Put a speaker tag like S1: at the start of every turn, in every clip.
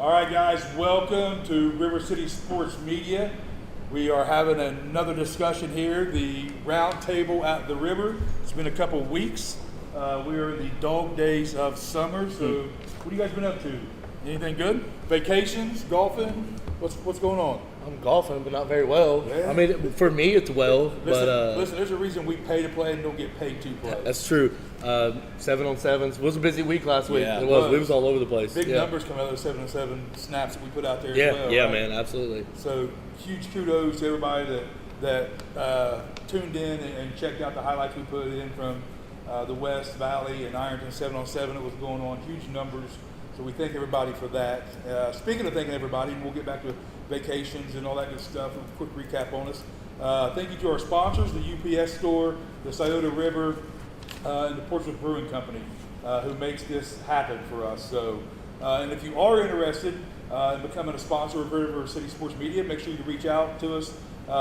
S1: All right, guys, welcome to River City Sports Media. We are having another discussion here, the round table at the river. It's been a couple weeks. We are in the dog days of summer, so what have you guys been up to? Anything good? Vacations, golfing? What's going on?
S2: I'm golfing, but not very well.
S1: Yeah.
S2: I mean, for me, it's well,
S1: Listen, there's a reason we pay to play and don't get paid to play.
S2: That's true. 7-on-7s. It was a busy week last week.
S3: Yeah,
S2: it was. We was all over the place.
S1: Big numbers coming out of the 7-on-7 snaps that we put out there
S2: Yeah,
S1: as well.
S2: yeah,
S1: right?
S2: man, absolutely.
S1: So huge kudos to everybody that tuned in and checked out the highlights we put in from the West Valley and Ironton 7-on-7. It was going on, huge numbers. So we thank everybody for that. Speaking of thanking everybody, we'll get back to vacations and all that good stuff. A quick recap on us. Thank you to our sponsors, the UPS Store, the Scioto River, and the Portsmouth Brewing Company, who makes this happen for us. So, and if you are interested in becoming a sponsor of River City Sports Media, make sure you reach out to us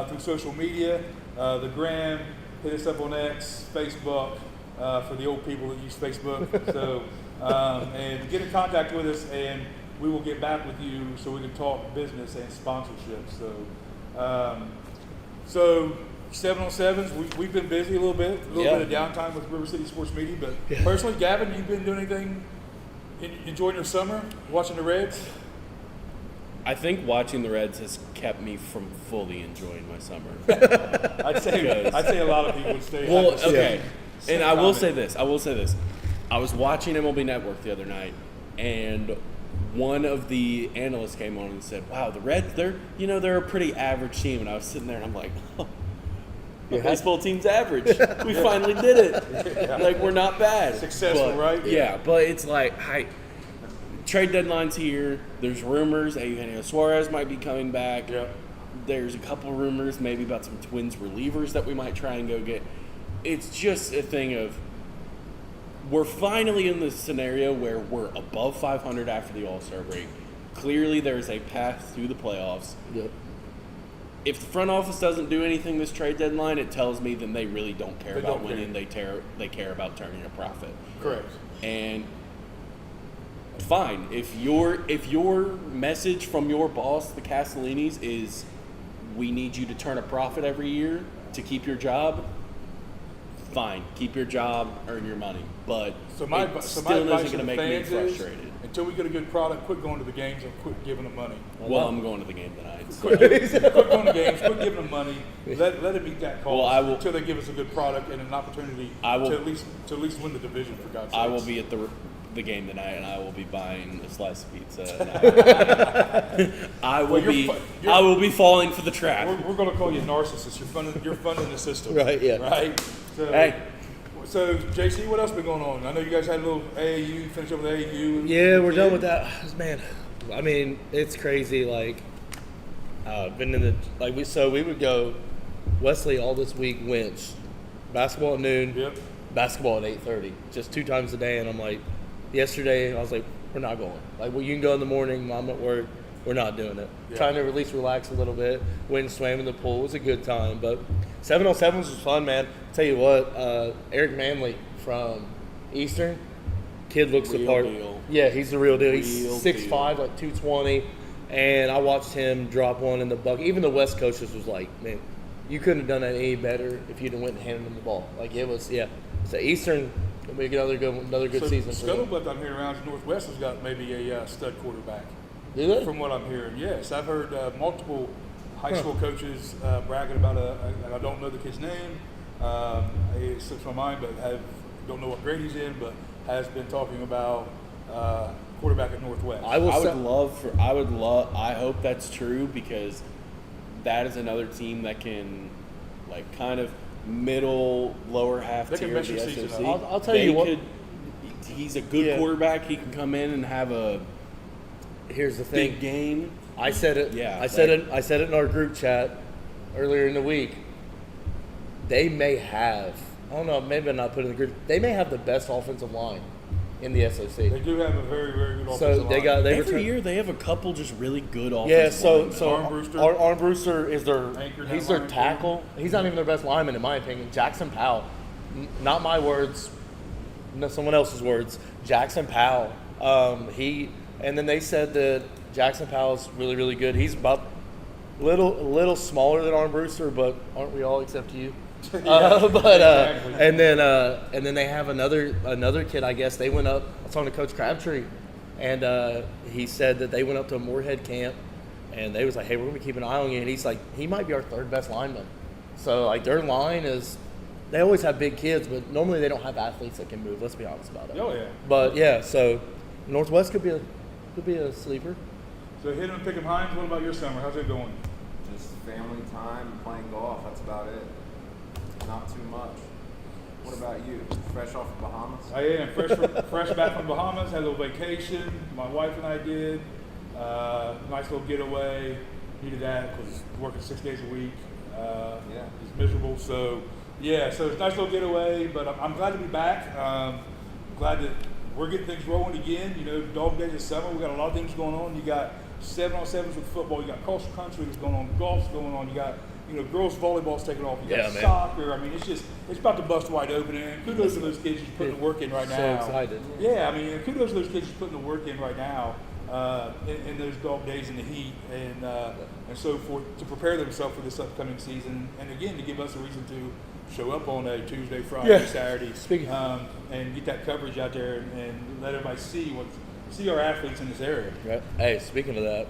S1: through social media, the Gram, hit us up on X, Facebook, for the old people that use Facebook. So, and get in contact with us, and we will get back with you so we can talk business and sponsorship. So 7-on-7s, we've been busy a little bit of downtime with River City Sports Media. But personally, Gavin, you've been doing anything, enjoying your summer, watching the Reds?
S3: I think watching the Reds has kept me from fully enjoying my summer.
S1: I'd say a lot of people would say.
S3: Well, okay. And I will say this. I was watching MLB Network the other night, and one of the analysts came on and said, "Wow, the Reds, they're a pretty average team." And I was sitting there and I'm like, "Oh, my baseball team's average. We finally did it. Like, we're not bad.
S1: Successful, right?
S3: Yeah, but it's like, trade deadline's here. There's rumors that Eugenio Suarez might be coming back.
S1: Yeah.
S3: There's a couple rumors maybe about some Twins relievers that we might try and go get. It's just a thing of, we're finally in this scenario where we're above 500 after the All-Star break. Clearly there's a path to the playoffs.
S2: Yep.
S3: If the front office doesn't do anything this trade deadline, it tells me then they really don't care about winning. They care about turning a profit.
S1: Correct.
S3: And fine, if your message from your boss, the Castellinis, is we need you to turn a profit every year to keep your job, fine, keep your job, earn your money. But
S1: my
S3: it still
S1: advice
S3: isn't
S1: to
S3: going
S1: the
S3: to make me
S1: fans is,
S3: frustrated.
S1: until we get a good product, quit going to the games and quit giving them money.
S3: Well, I'm going to the game tonight. So.
S1: Quit going to games, quit giving them money. Let it meet that cost until they give us a good product and an opportunity to at least win the division, for God's sake.
S3: I will be at the game tonight, and I will be buying a slice of pizza. I will be falling for the trap.
S1: We're going to call you a narcissist. You're funding the system.
S2: Right, yeah.
S1: Right? So, JC, what else been going on? I know you guys had a little AAU, finished up with AAU.
S2: Yeah, we're done with that. Man, I mean, it's crazy. Like, been in we would go Wesley all this week, winch, basketball at noon, basketball at 8:30, just 2 times a day. And I'm like, yesterday I was like, we're not going. Like, well, you can go in the morning, mom at work. We're not doing it.
S1: Yeah.
S2: Trying to at least relax a little bit. Went and swam in the pool. It was a good time. But 7-on-7s was fun, man. Tell you what, Eric Manley from Eastern, kid looks the part.
S3: Deal.
S2: Yeah, he's the real deal. He's
S3: Real
S2: 6'5", like 220. And I watched him drop one in the bucket. Even the West coaches was like, man, you couldn't have done that any better if you'd have went and handed him the ball. Like, it was, yeah. So Eastern will be another good season for them.
S1: Scuttlebutt, I'm hearing around Northwest has got maybe a stud quarterback.
S2: Do they?
S1: From what I'm hearing, yes. I've heard multiple high school coaches bragging about I don't know the kid's name. It slips my mind, but don't know what grade he's in, but has been talking about quarterback at Northwest.
S3: I hope that's true, because that is another team that can, like, kind of middle, lower half tier of the SOC.
S2: I'll tell you what.
S3: He's a good quarterback. He can come in and have a
S2: Here's the thing.
S3: big game.
S2: I said it.
S3: Yeah,
S2: I said it in our group chat earlier in the week. They may have. I don't know. Maybe I'm not putting in the group. They may have the best offensive line in the SOC.
S1: They do have a very, very good offensive line.
S3: Every year they have a couple just really good offensive linemen.
S2: So Armbruster is their tackle. He's not even their best lineman, in my opinion. Jackson Powell, not my words, no, someone else's words. Jackson Powell, he And then they said that Jackson Powell's really, really good. He's about a little smaller than Arn Brewster, but aren't we all except you?
S1: Exactly.
S2: And then they have another kid. I guess they went up. I was talking to Coach Crabtree, and he said that they went up to a Moorhead camp, and they was like, "Hey, we're gonna be keeping an eye on you." And he's like, "He might be our third best lineman." So like their line is, they always have big kids, but normally they don't have athletes that can move. Let's be honest about it.
S1: Oh, yeah.
S2: But yeah, so Northwest could be a sleeper.
S1: So hit him, pick him, Hines. What about your summer? How's it going?
S4: Just family time, playing golf. That's about it. Not too much. What about you? Fresh off the Bahamas?
S1: I am fresh back from Bahamas. Had a little vacation. My wife and I did. Nice little getaway. Needed that because working 6 days a week.
S4: Yeah.
S1: It's miserable. So yeah, so it's a nice little getaway. But I'm glad to be back. Glad that we're getting things rolling again. You know, dog days this summer. We got a lot of things going on. You got 7-on-7s with football. You got cross country that's going on. Golf's going on. You got girls volleyball's taking off. You got soccer. I mean, it's about to bust wide open. And kudos to those kids just putting the work in right now.
S2: So excited.
S1: Yeah, I mean, kudos to those kids just putting the work in right now in those dog days in the heat and so forth to prepare themselves for this upcoming season. And again, to give us a reason to show up on a Tuesday, Friday, Saturday, and get that coverage out there and let everybody see our athletes in this area.
S2: Right. Hey, speaking of that,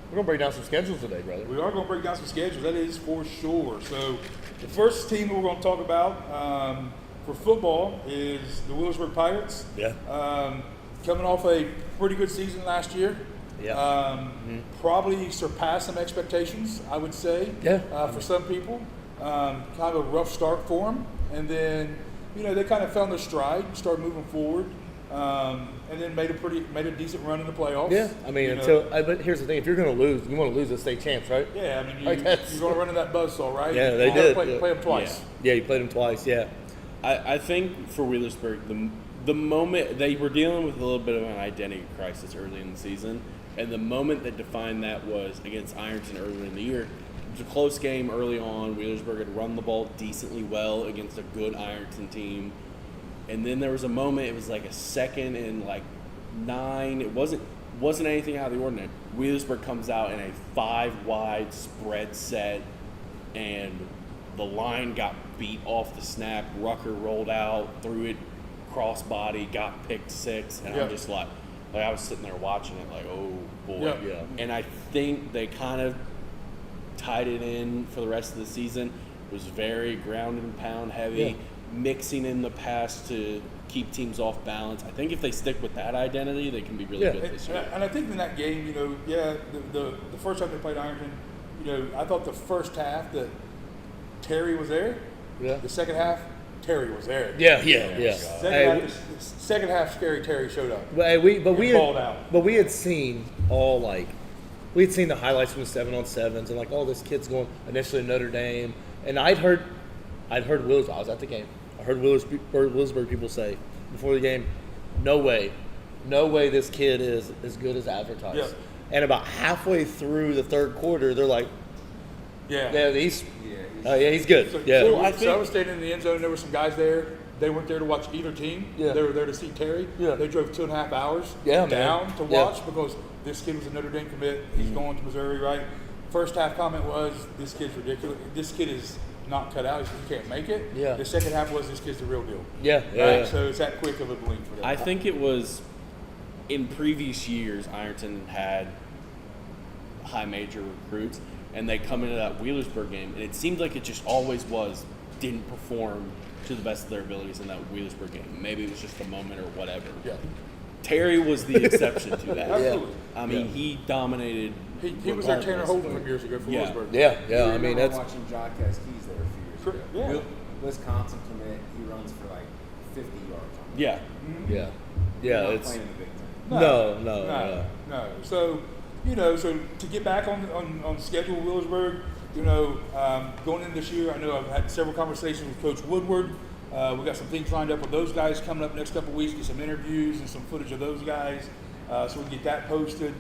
S2: we're gonna break down some schedules today, brother.
S1: We are going to break down some schedules. That is for sure. So the first team that we're going to talk about for football is the Wheelersburg Pirates.
S2: Yeah.
S1: Coming off a pretty good season last year.
S2: Yeah.
S1: Probably surpassed some expectations, I would say.
S2: Yeah.
S1: For some people, kind of a rough start for them, and then they kind of found their stride, started moving forward. And then made a decent run in the playoffs.
S2: Yeah, I mean, but here's the thing: if you're going to lose, you want to lose the state champs, right?
S1: Yeah, I mean, you're going to run in that buzzsaw, right?
S2: Yeah, they
S1: You
S2: did.
S1: Play them twice.
S2: Yeah, you played them twice. Yeah.
S3: I think for Wheelersburg, the moment they were dealing with a little bit of an identity crisis early in the season, and the moment that defined that was against Ironton earlier in the year. It was a close game early on. Wheelersburg had run the ball decently well against a good Ironton team. And then there was a moment, it was like a 2nd and 9. It wasn't anything out of the ordinary. Wheelersburg comes out in a 5-wide spread set, and the line got beat off the snap. Rucker rolled out, threw it crossbody, got picked 6, and I'm just like I was sitting there watching it like, oh boy.
S2: Yeah.
S3: And I think they kind of tied it in for the rest of the season. It was very ground and pound heavy.
S2: Yeah.
S3: Mixing in the pass to keep teams off balance. I think if they stick with that identity, they can be really good this year.
S1: And I think in that game, the first time they played Ironton, I thought the first half that Terry was there.
S2: Yeah.
S1: The second half, Terry was there.
S2: Yeah.
S1: Second half, scary Terry showed up.
S2: But we
S1: balled out.
S2: But we had seen we had seen the highlights from the 7-on-7s and all this kids going initially to Notre Dame, and I'd heard Wheelersburg. I was at the game. I heard Wheelersburg people say before the game, no way this kid is as good as advertised.
S1: Yeah.
S2: And about halfway through the third quarter, they're like, he's good.
S1: So
S3: I
S1: I was standing in the end zone. There were some guys there. They weren't there to watch either team.
S2: Yeah.
S1: They were there to see Terry.
S2: Yeah.
S1: They drove 2.5 hours
S2: man.
S1: to watch because this kid was a Notre Dame commit. He's going to Missouri, right? First half comment was, this kid's ridiculous. This kid is not cut out. He can't make it.
S2: Yeah.
S1: The second half was, this kid's the real deal.
S2: Yeah.
S1: So it's that quick of a blink for them.
S3: I think it was in previous years, Ironton had high major recruits, and they come into that Wheelersburg game, and it seemed like it just always didn't perform to the best of their abilities in that Wheelersburg game. Maybe it was just a moment or whatever.
S1: Yeah.
S3: Terry was the exception to that.
S1: Absolutely.
S3: I mean, he dominated.
S1: He was our Tanner Holden from years ago for Wheelersburg.
S2: Yeah.
S4: I
S2: I mean,
S4: remember
S2: that's
S4: watching John Casquez there a few years ago.
S1: Yeah.
S4: Wisconsin commit. He runs for 50 yards.
S3: Yeah.
S2: yeah.
S4: He's not
S2: It's
S4: playing in the Big Ten.
S2: no.
S1: So, so to get back on schedule with Wheelersburg, going into this year, I know I've had several conversations with Coach Woodward. We got some things lined up with those guys coming up next couple of weeks, get some interviews and some footage of those guys, so we can get that posted.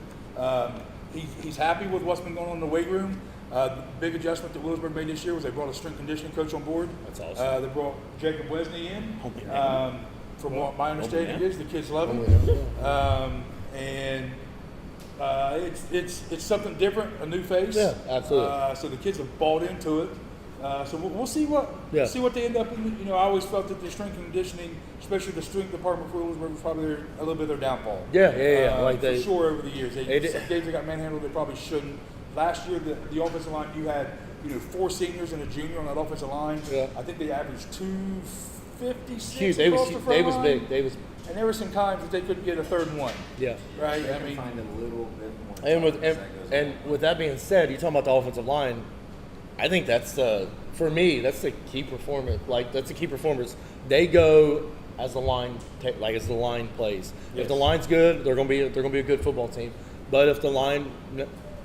S1: He's happy with what's been going on in the weight room. The big adjustment that Wheelersburg made this year was they brought a strength conditioning coach on board.
S2: That's awesome.
S1: They brought Jacob Wesney in. From what my understanding
S3: man.
S1: is, the kids love him. And It's something different, a new face.
S2: Yeah, absolutely.
S1: So the kids have bought into it. So we'll see what they end up in. You know, I always felt that the strength and conditioning, especially the strength department for Williamsburg, was probably a little bit of their downfall.
S2: Yeah. Like
S1: for
S2: they
S1: sure over the years. Some
S2: did.
S1: games they got manhandled they probably shouldn't. Last year, the offensive line, you had 4 seniors and a junior on that offensive line.
S2: Yeah.
S1: I think they averaged 256
S2: Huge.
S1: across the front
S2: They was
S1: line.
S2: big. They was.
S1: And there were some times that they couldn't get a 3rd and 1.
S2: Yeah.
S1: Right.
S4: They
S1: I
S4: can
S1: mean,
S4: find a little bit more.
S2: And with
S4: time as that goes
S2: and
S4: on.
S2: with that being said, you're talking about the offensive line. I think that's for me. That's the key performance. Like that's the key performers. They go as the line as the line plays. If
S1: Yes.
S2: the line's good, they're gonna be a good football team. But if the line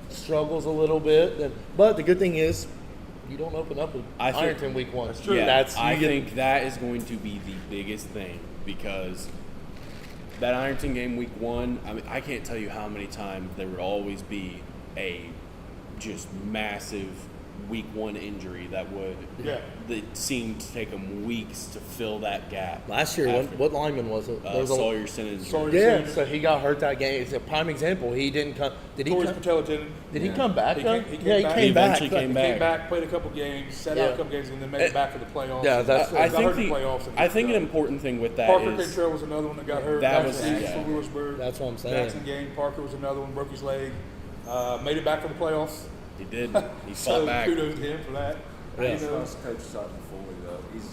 S2: struggles a little bit, then but the good thing is you don't open up with
S3: I think-
S2: Ironton week 1.
S1: That's true.
S3: Yeah,
S2: you
S3: I
S2: get-
S3: think that is going to be the biggest thing because that Ironton game week 1, I mean, I can't tell you how many times there would always be a just massive week 1 injury that seemed to take them weeks to fill that gap.
S2: Last year,
S3: after.
S2: what lineman was it? There was a-
S3: Sawyer Simmons.
S1: Sawyer-
S2: Yeah, so he got hurt that game. It's a prime example. He didn't come. Did he
S1: Torres
S2: come?
S1: patella tendon.
S2: Did he come back?
S1: He
S2: though?
S1: came- he came
S2: Yeah, he
S1: back.
S2: came
S3: He
S2: back.
S3: eventually came back.
S1: Came back, played a couple games, sat out a couple games, and then made it back for the playoffs.
S2: Yeah, that's-
S1: got
S3: I
S1: hurt
S3: think
S1: in the playoffs. and
S3: I think an
S1: uh,
S3: important thing with that
S1: Parker
S3: is
S1: Cantrell was another one that got hurt.
S3: That
S1: was
S3: was- yeah.
S1: for Lewisburg.
S2: That's what I'm saying.
S1: Jackson game. Parker was another one. Broke his leg. Made it back for the playoffs.
S3: he did. He
S1: So
S3: fought back.
S1: kudos to him for that.
S2: Yeah.
S1: You know,
S4: Trust Coach Sutton fully though. He's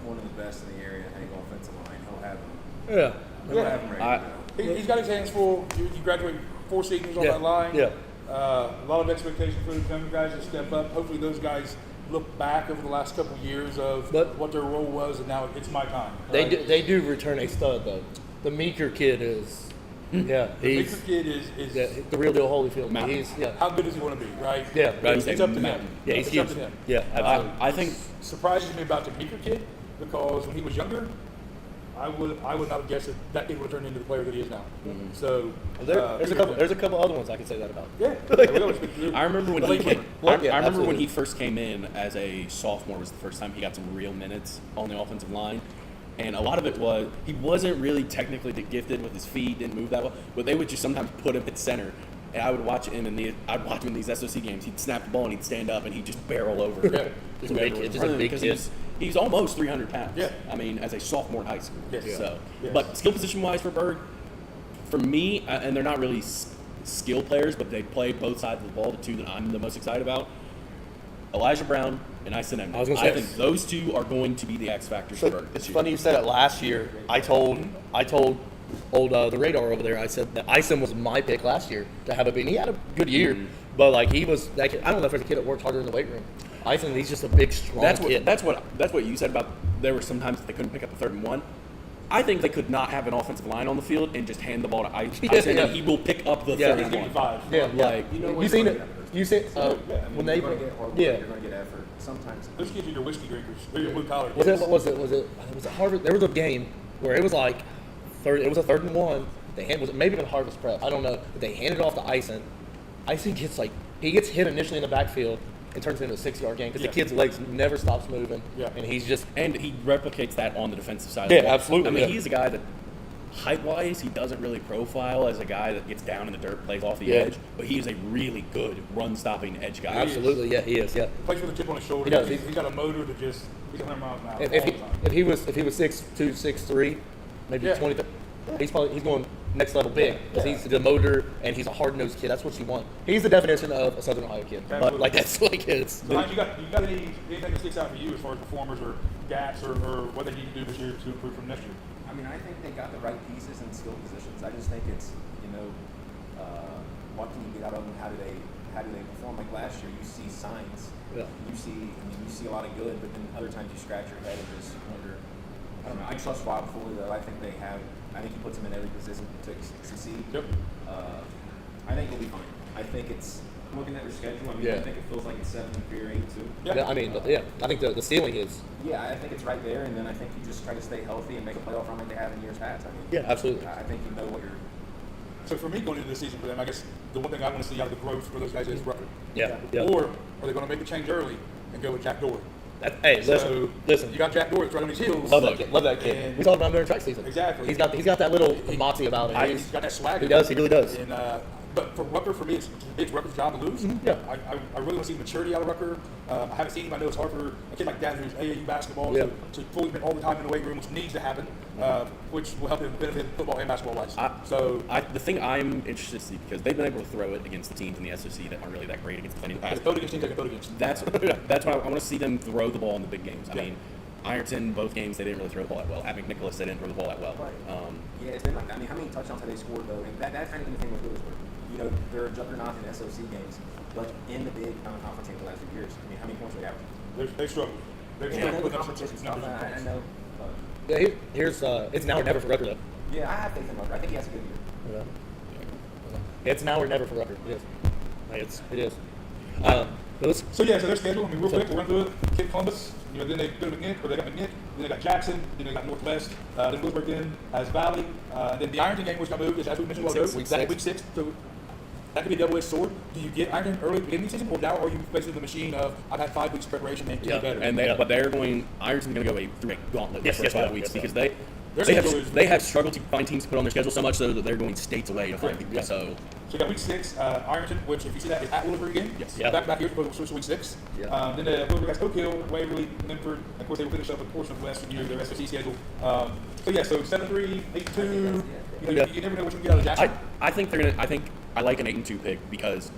S4: one of the best in the area. Hang offensive line. He'll have him.
S2: Yeah.
S4: He'll
S1: Yeah.
S4: have him ready
S3: I-
S4: to go.
S1: he's got his hands full. You graduate 4 seniors on
S2: Yeah.
S1: that line.
S2: Yeah.
S1: A lot of expectation for the younger guys to step up. Hopefully, those guys look back over the last couple of years of
S2: But-
S1: what their role was, and now it's my time.
S2: They
S1: right?
S2: do, they do return a stud though. The Meeker kid is. Yeah,
S1: The
S2: he's
S1: Victor kid is
S2: yeah, the real deal Holyfield.
S3: Mountain.
S2: He's yeah.
S1: how good does he want to be, right?
S2: Yeah, right.
S1: It's up to him.
S3: Mountain.
S2: Yeah, he's
S1: it's
S2: huge.
S1: up to him.
S2: Yeah, absolutely.
S3: I think
S1: Surprises me about the Meeker kid because when he was younger, I would not have guessed that kid would have turned into the player that he is now. So
S2: There's a couple other ones I can say that about.
S1: Yeah, we always speak to you.
S3: I remember when
S1: Well,
S3: he
S1: they
S3: came,
S1: can-
S2: Well,
S3: I
S2: yeah,
S3: remember when
S2: absolutely.
S3: he first came in as a sophomore was the first time he got some real minutes on the offensive line. And a lot of it was he wasn't really technically gifted with his feet, didn't move that well, but they would just sometimes put him at center. And I would watch him I'd watch him in these SOC games. He'd snap the ball and he'd stand up and he'd just barrel over.
S1: Yeah.
S2: Just a big kid, just a big
S3: because
S2: kid.
S3: he's almost 300 pounds.
S1: Yeah.
S3: I mean, as a sophomore in high school.
S1: Yes.
S3: So,
S1: Yes.
S3: but skill position wise for Berg, for me, and they're not really skill players, but they play both sides of the ball. The two that I'm the most excited about, Elijah Brown and Ison Emden.
S2: I was gonna say-
S3: think those two are going to be the X factors for
S2: So
S3: Berg.
S2: it's
S3: this year.
S2: funny you said it last year. I told old the radar over there. I said that Ison was my pick last year to have a big. He had a good year, but like he was. That kid, I don't know if there's a kid that worked harder in the weight room. Ison, he's just a big, strong kid.
S3: That's what you said about there were some times they couldn't pick up a 3rd and 1. I think they could not have an offensive line on the field and just hand the ball to Ison,
S2: Yeah.
S3: and he will pick up the
S2: Yeah.
S3: 3rd and
S1: Give me
S3: 1.
S1: 5.
S2: Yeah,
S3: Like,
S4: You know
S2: you
S4: what's
S2: seen
S4: funny?
S2: it? You see when they
S4: you're going to get hard work.
S2: yeah.
S4: You're going to get effort. Sometimes.
S1: Those kids are your whiskey drinkers. They're your blue collar
S2: Was
S1: kids.
S2: it? Was it Harvard? There was a game where it was like third. It was a 3rd and 1. Was it maybe even Harvest Prep? I don't know. But they handed it off to Ison. Ison gets he gets hit initially in the backfield and turns it into a 6-yard game because
S1: Yeah.
S2: the kid's legs never stops moving.
S1: Yeah.
S2: And he's just
S3: And he replicates that on the defensive side.
S2: Yeah,
S3: of the ball.
S2: absolutely,
S3: I mean,
S2: yeah.
S3: he's a guy that height-wise, he doesn't really profile as a guy that gets down in the dirt, plays off the
S2: Yeah.
S3: edge, but he is a really good run-stopping edge guy.
S2: absolutely he is. Yeah.
S1: Plays with a chip on his shoulder.
S2: He does.
S1: He's got a motor that just he's 100 miles an hour.
S2: If
S1: all
S2: he,
S1: the time.
S2: if he was 6'2", 6'3", maybe
S1: Yeah.
S2: 20, he's going next level big because he's the motor and he's a hard nosed kid. That's what you want. He's the definition of a Southern Ohio kid.
S1: Absolutely.
S2: Like that's like it's.
S1: So, Hines, you got anything that sticks out for you as far as performers or gaps or what they need to do this year to improve from next year?
S4: I mean, I think they got the right pieces and skill positions. I just think it's, what can you get out of them? How do they perform? Like last year, you see signs.
S2: Yeah.
S4: You see a lot of good, but then other times you scratch your head and just wonder. I don't know. I trust Rob fully though. I think he puts him in every position to succeed.
S1: Yep.
S4: I think he'll be fine. I think it's. I'm looking at their schedule. I mean,
S2: Yeah.
S4: I think it feels like it's 7 and 3 or 8 too.
S1: Yeah.
S2: I mean, I think the ceiling is.
S4: Yeah, I think it's right there, and then I think you just try to stay healthy and make a playoff run like they have in years past. I mean,
S2: Yeah, absolutely.
S4: I think you know what you're.
S1: So for me, going into the season for them, I guess the one thing I want to see out of the growth for those guys is Rutherford.
S2: Yeah. Yeah.
S1: Or are they going to make a change early and go with Jack Dorr?
S2: Hey,
S1: So
S2: listen.
S1: you got Jack Dorr that's right on his heels.
S2: Love that kid. Love that kid.
S1: And-
S2: We talked about him during track season.
S1: Exactly.
S2: He's got that little moxie about him.
S1: He's got that swagger.
S2: He does. He really does.
S1: And But for Rucker, for me, it's Rucker's job to lose.
S2: Yeah.
S1: I really want to see the maturity out of Rucker. I haven't seen him. I know it's hard for a kid like that who's AAU basketball to fully commit all the time in the weight room, which needs to happen, which will help him benefit football and basketball wise.
S3: The thing I'm interested to see, because they've been able to throw it against the teams in the SEC that aren't really that great against defending the pass.
S1: Code against teams I can code against.
S3: That's why I want to see them throw the ball in the big games. I mean, Ironton, both games, they didn't really throw the ball that well. At McNicholas, they didn't throw the ball that well.
S4: Yeah, it's been like that. I mean, how many touchdowns have they scored, though? And that's kind of been the thing with Lewisburg. You know, they're a juggernaut in SOC games, but in the big conference games the last few years, I mean, how many points are they averaging?
S1: They struggle. They struggle with
S4: competition stuff. I know.
S2: Yeah, here's it's now or never for Rucker though.
S4: Yeah, I have faith in Rucker. I think he has a good year.
S2: Yeah. It's now or never for Rucker. It is. It is.
S1: So their schedule. I mean, real quick, we'll run through it. Kid Columbus. You know, then they go to McNick, or they got McNick. Then they got Jackson. Then they got Northwest. Then Lewisburg then has Valley. Then the Ironton game, which got moved, is as we mentioned a while ago. Week 6. So that could be a double-edged sword. Do you get Ironton early beginning of the season, or now are you basically the machine of I've had 5 weeks of preparation and get better?
S3: And Ironton's going to go through a gauntlet the first 5 weeks because they have struggled to find teams to put on their schedule so much so that they're going states away to find people.
S1: Yeah. So you got week 6, Ironton, which if you see that is at Lewisburg again.
S3: Yes.
S1: Yeah. Back here, we'll switch to week 6.
S2: Yeah.
S1: Then Lewisburg has Oak Hill, Waverly, Linford. Of course, they will finish up with portion of West and their SEC schedule. So 7-3, 8-2. You never know what you can get out of Jackson.
S3: I think I like an 8-2 pick because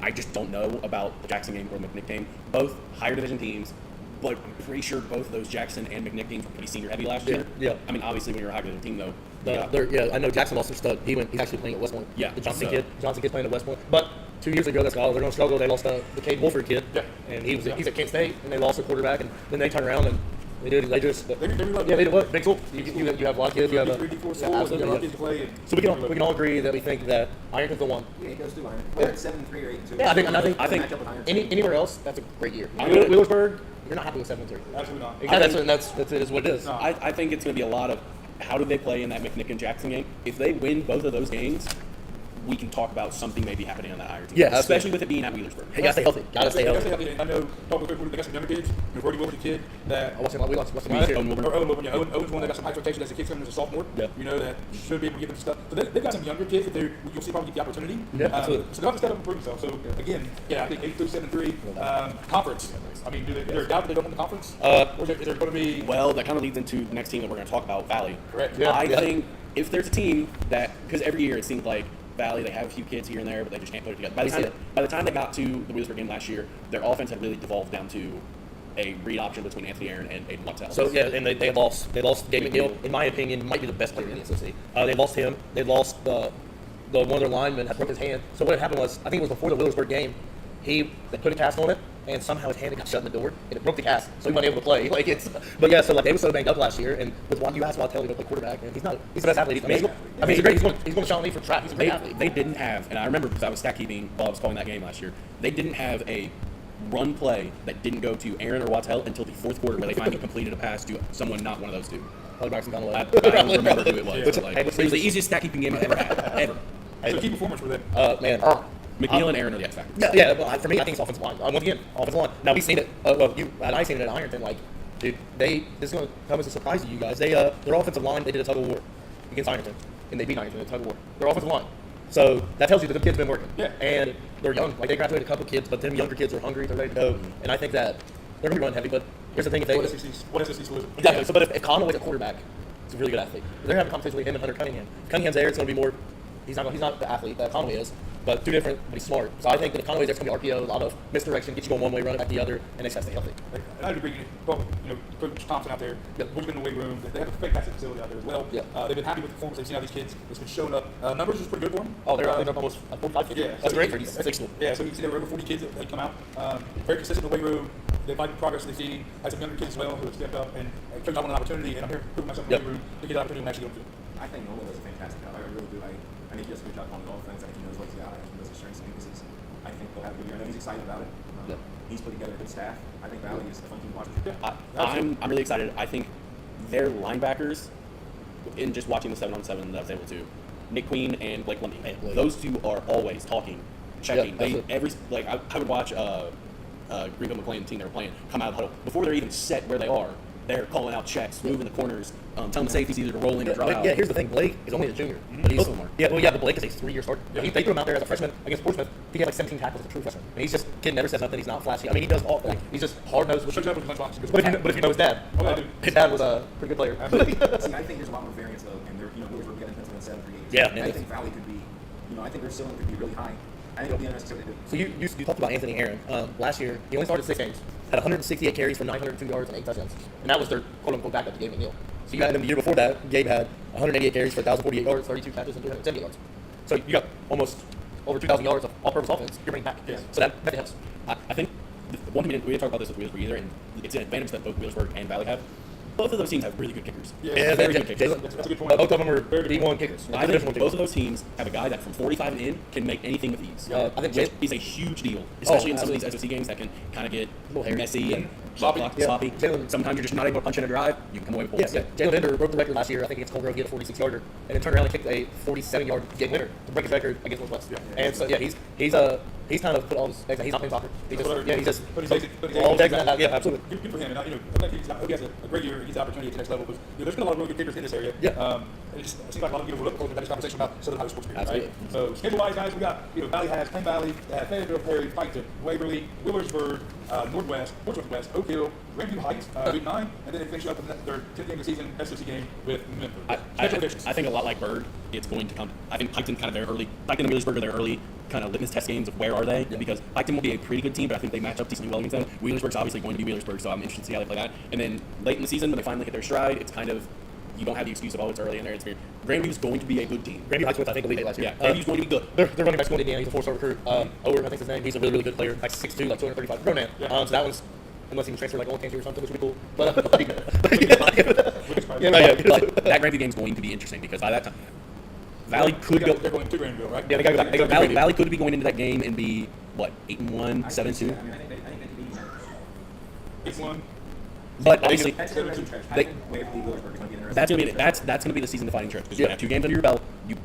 S3: I just don't know about the Jackson game or the McNick game. Both higher division teams, but I'm pretty sure both of those Jackson and McNick teams were pretty senior heavy last year.
S2: Yeah.
S3: I mean, obviously when you're a higher division team though.
S2: I know Jackson lost their stud. He's actually playing at West Point.
S3: Yeah.
S2: The Johnson kid's playing at West Point. But 2 years ago, they're going to struggle. They lost the Cade Wolford kid, and he's at Kent State, and they lost a quarterback, and then they turned around and they did what? Big school. You have a lot of kids. You have So we can all agree that we think that Ironton's the one.
S4: Yeah, he goes through Ironton. Whether it's 7-3 or 8-2.
S2: Yeah, I think anywhere else, that's a great year. Lewisburg, you're not happy with 7-3.
S1: Absolutely not.
S2: That's it is what it is.
S3: No. I think it's going to be a lot of how do they play in that McNick and Jackson game. If they win both of those games, we can talk about something maybe happening on that Ironton.
S2: Yeah,
S3: especially with it being at Wheelersburg.
S2: Hey, gotta stay healthy.
S1: I know they got some younger kids. Brody Wilson's a kid that
S2: We lost
S1: Owen Wilburn. Owen's one that got some high expectations as a kid coming as a sophomore.
S2: Yeah.
S1: You know that should be able to give them stuff. So they've got some younger kids that you'll see probably get the opportunity.
S2: Yeah, absolutely.
S1: So they'll have to step up and prove themselves. So again, I think 8-7-3 conference. I mean, is there a doubt that they don't win the conference? Or is there going to be?
S3: Well, that kind of leads into the next team that we're going to talk about, Valley.
S1: Correct.
S3: I think if there's a team that, because every year it seems like Valley, they have a few kids here and there, but they just can't put it together. By the time they got to the Wheelersburg game last year, their offense had really devolved down to a read option between Anthony Aaron and Aiden Luxell.
S2: So and they lost Gabe McNeil. In my opinion, might be the best player in the SEC. They lost him. They lost the one of their linemen had broke his hand. So what had happened was, I think it was before the Wheelersburg game, they put a cast on it, and somehow his hand got shut in the door, and it broke the cast, so he wasn't able to play. So they were so banged up last year, and with you asked Waddell to play quarterback, and he's the best athlete. He's great. He's going to Sean Lee for track. He's a great athlete.
S3: They didn't have, and I remember because I was stat keeping while I was calling that game last year, they didn't have a run play that didn't go to Aaron or Waddell until the fourth quarter, where they finally completed a pass to someone not one of those two.
S2: Probably Braxton Conway.
S3: I don't remember who it was.
S2: Yeah.
S3: It was the easiest stat keeping game I've ever had, ever.
S1: So key performance for them.
S3: McNeil and Aaron are the X factors.
S2: Well, for me, I think it's offensive line. Once again, offensive line. Now we've seen it. I seen it at Ironton. Dude, this is going to come as a surprise to you guys. Their offensive line, they did a tug of war against Ironton, and they beat Ironton in a tug of war. Their offensive line. So that tells you that the kids have been working.
S1: Yeah.
S2: And they're young. They graduated a couple kids, but them younger kids are hungry. They're ready to go. And I think that they're going to be running heavy. But here's the thing:
S1: What SEC was it?
S2: Exactly. So, but if Conway's a quarterback, he's a really good athlete. They're having a competition with him and Hunter Cunningham. If Cunningham's there, it's going to be more. He's not the athlete that Conway is, but two different, but he's smart. So I think that if Conway's there, it's going to be RPO, a lot of misdirection, get you going one way, run it back the other, and they just have to stay healthy.
S1: And I'd agree. Coach Thompson out there, who's been in the weight room, they have a fantastic facility out there as well. They've been happy with the performance. They've seen how these kids has been showing up. Numbers is pretty good for them.
S2: Oh, they're almost 45 kids.
S1: Yeah,
S2: that's great for these six.
S1: Yeah, so you can see there were over 40 kids that come out. Very consistent in the weight room. They like the progress they've seen. Had some younger kids as well who have stepped up and Coach I want an opportunity, and I'm here proving myself in the weight room to get an opportunity to actually go through.
S4: I think Nolan does a fantastic job. I really do. I think he does a good job on the offense. I think he knows what he's got. I think he knows his strengths and weaknesses. I think they'll have a good year. I know he's excited about it. He's put together a good staff. I think Valley is a fun team to watch.
S3: I'm really excited. I think their linebackers, in just watching the 7-on-7 that I was able to, Nick Queen and Blake Lundy, those two are always talking, checking. I would watch Greenville McLean team they were playing come out of the huddle before they're even set where they are. there calling out checks, moving the corners, telling the safeties either to roll in or draw out.
S2: Yeah, here's the thing. Blake is only a junior. But
S3: Both of them are.
S2: Yeah, well, yeah, but Blake is a 3-year starter. They threw him out there as a freshman against Portsmouth. He had like 17 tackles as a true freshman. And he's just, kid never says nothing. He's not flashy. I mean, he does all, like, he's just hard-nosed.
S1: Switch up with lunchbox.
S2: But if you know his dad,
S1: Oh, I do.
S2: his dad was a pretty good player.
S4: See, I think there's a lot more variance though, and they're, Wheelersburg getting penciled in 7 3 8.
S2: Yeah.
S4: And I think Valley could be, I think their ceiling could be really high. I think it'll be interesting to see what they do.
S2: So you talked about Anthony Aaron. Last year, he only started 6 games, had 168 carries for 902 yards and 8 touchdowns. And that was their quote-unquote backup to Gabe McNeil. So you had him the year before that, Gabe had 188 carries for 1,048 yards, 32 catches, and 270 yards. So you got almost over 2,000 yards of all-purpose offense you're bringing back.
S1: Yes.
S2: So that helps.
S3: I think one thing we didn't talk about this with Wheelersburg either, and it's an advantage that both Wheelersburg and Valley have. Both of those teams have really good kickers.
S2: Yeah,
S3: very good kickers.
S1: That's a good point.
S2: Both of them are D1 kickers.
S3: I think both of those teams have a guy that from 45 and in can make anything with ease.
S2: I think
S3: which is a huge deal, especially in some of these SOC games that can kind of get messy and
S1: Sloppy.
S3: sloppy.
S2: Jalen-
S3: Sometimes you're just not able to punch in a drive. You can come away with points.
S2: Yeah. Jalen Bender broke the record last year. I think against Cold Grove, he had a 46-yarder, and then turned around and kicked a 47-yard game winner to break his record against Northwest. And so he's kind of put all his eggs. He's not playing soccer. He's just
S1: But he's
S2: all his eggs in that. Yeah, absolutely.
S1: Good for him. And I think he has a great year. He's opportunity at the next level. Because there's been a lot of really good kickers in this area.
S2: Yeah.
S1: It seems like a lot of people look forward to this conversation about Southern High Sports Period, right?
S2: Absolutely.
S1: So schedule-wise, guys, we got Valley has Penn Valley, they have Fayetteville, Perry, Fighton, Waverly, Willersburg, Northwest, Portsmouth West, Oak Hill, Grandview Heights, Week 9, and then they finish up with their 10th game of the season SOC game with Memphis.
S3: I think a lot like Bird, it's going to come. I think Piketon kind of their early, Piketon and Wheelersburg are their early kind of litmus test games of where are they, because Piketon will be a pretty good team, but I think they match up decently well against them. Wheelersburg's obviously going to be Wheelersburg, so I'm interested to see how they play that. And then late in the season, when they finally hit their stride, it's kind of, you don't have the excuse of, oh, it's early in there, it's weird. Grandview's going to be a good team.
S2: Grandview Heights went, I think, Elite Eight last year.
S3: Yeah, Grandview's going to be good.
S2: Their running back's going to Indiana. He's a 4-star recruit. Ower, I think his name. He's a really, really good player. Like 6'2", like 235. Grown man. So that one's, unless he can transfer like Old Country or something, which would be cool. But
S3: That Grandview game's going to be interesting because by that time, Valley could go.
S1: They're going to Granville, right?
S2: Yeah, they gotta go back. They go back.
S3: Valley could be going into that game and be what 8-1, 7-2.
S4: I think they could be
S1: 8-1.
S3: But obviously,
S4: that's a good stretch. I
S3: They-
S4: think Waverly Wheelersburg is going to be interesting.
S3: that's gonna be the season defining stretch because you're gonna have 2 games under your belt. You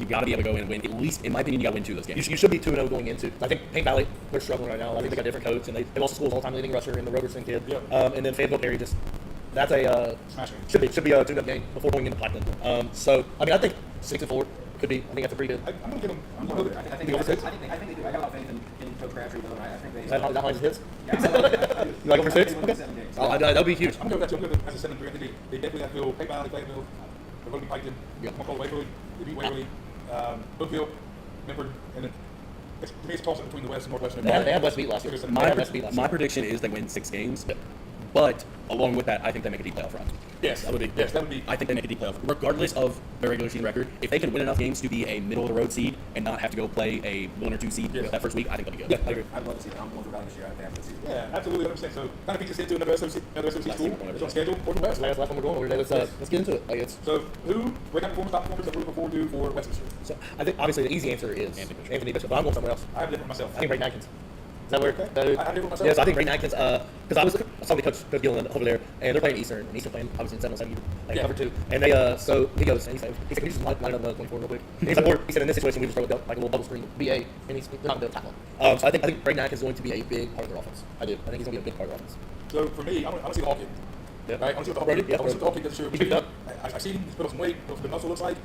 S3: got to be able to go in and win. At least, in my opinion, you got to win 2 of those games.
S2: You should be 2-0 going into. I think Payne Valley, they're struggling right now. I think they got different coach, and they lost school's all-time leading rusher in the Robertson kid.
S1: Yep.
S2: And then Fayetteville Perry just, that's a
S1: Smashing.
S2: should be a tune-up game before going into Platinum. So I mean, I think 6-4 could be. I think that's a pretty good.
S1: I'm going to give him.
S4: I think they do. I think they do. I got a lot of faith in Coach Crabtree, though. I think they.
S2: Is that how his hits?
S4: Yeah, I do.
S2: You like over 6?
S4: I think
S2: Okay.
S4: they'll win 7 games.
S2: That'll be huge.
S1: I'm going to go with that too. I'm going to as a 7-3. I think they definitely have to go Payne Valley, Fayetteville. They're going to be Piketon.
S2: Yep.
S1: I'm going to call Waverly. They beat Waverly. Oak Hill, Memphis, and then to me it's a toss-up between the West and Northwest. And
S2: They had West beat last year.
S3: My prediction is they win 6 games. But along with that, I think they make a deep playoff run.
S1: Yes, that would be. Yes, that would be.
S3: I think they make a deep playoff, regardless of their regular season record. If they can win enough games to be a middle of the road seed and not have to go play a 1 or 2 seed that first week, I think they'll be good.
S2: Yeah, I agree.
S4: I'd love to see it. I'm going for Valley this year. I think after the season.
S1: Yeah, absolutely, 100%. So kind of beats us into another SOC school. It's on schedule for the West.
S2: Last one we're going over today. Let's get into it. Like it's.
S1: So who right now performance top performers that we're looking forward to for Westminster?
S2: So I think obviously the easy answer is Anthony Bishop, but I'm going somewhere else.
S1: I have different myself.
S2: I think Ray Nikens. Is that where?
S1: Okay. I do it myself.
S2: Yes, I think Ray Nikens. Because I was talking to Coach Gillen over there, and they're playing Eastern, and Eastern playing obviously in 7-7, like
S1: Yeah.
S2: cover 2. And they so he goes and he said, can you just line it up the 24 real quick? And he's like, he said in this situation we just throw it like a little double screen BA, and he's not going to tackle. So I think Ray Nikens is going to be a big part of their offense. I do. I think he's going to be a big part of their offense.
S1: So for me, I want to see the Hawk kick.
S2: Yeah.
S1: Right? I want to see what the Hawk
S2: Brody,
S1: kick.
S2: yeah,
S1: I want to see what the Hawk kick does this year.
S2: He picked up.
S1: I've seen him. He's put on some weight. What the muscle looks like.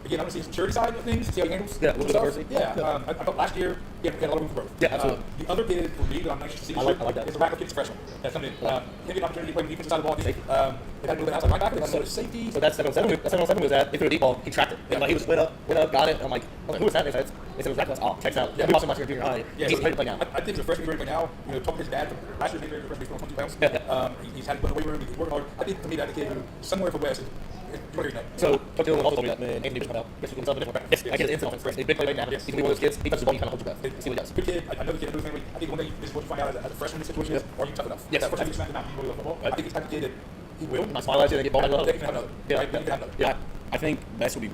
S1: Again, I want to see his maturity side of things. See how he handles.
S2: Yeah, a little bit of
S1: stuff.
S2: diversity.
S1: Yeah. I thought last year he had a lot of room for growth.
S2: Yeah, absolutely.
S1: The other kid for me that I'm anxious to see
S2: I like that.
S1: is the backup kid's freshman. That's coming in. Him get an opportunity to play on the defensive side of the ball. They had to move it outside linebacker. They had to move safety.
S2: So that's 7-7. That 7-7 was that he threw a deep ball, he tracked it. And like he was went up, got it. I'm like, who was that? They said it was Radcliffe. Oh, checks out. Yeah, we watched him last year in junior high.
S1: Yeah,
S2: He's ready to play now.
S1: I think the freshman ready to play now. Talking to his dad from last year, he's ready to freshman. He's 22 pounds.
S2: Yeah.
S1: He's had to put away room. He's working hard. I think to me that's the kid who somewhere for West.
S2: So Coach Dillon also told me that man, Anthony Bishop come out. Guess we can sell a different practice. I get instant offense. He's a big play now. He's gonna be one of those kids. He touches the ball, you kind of hold your breath. See what he does.
S1: Good kid. I know the kid in family. I think one day this is what you find out as a freshman in this situation is, are you tough enough?
S2: Yes.
S1: That first time you smack him out, you really love football. I think he's the type of kid that he will.
S2: My smile at you and get ball back up.
S1: They can have another.
S2: Yeah.
S1: Right? They can have another.
S2: Yeah.
S3: I think Best will be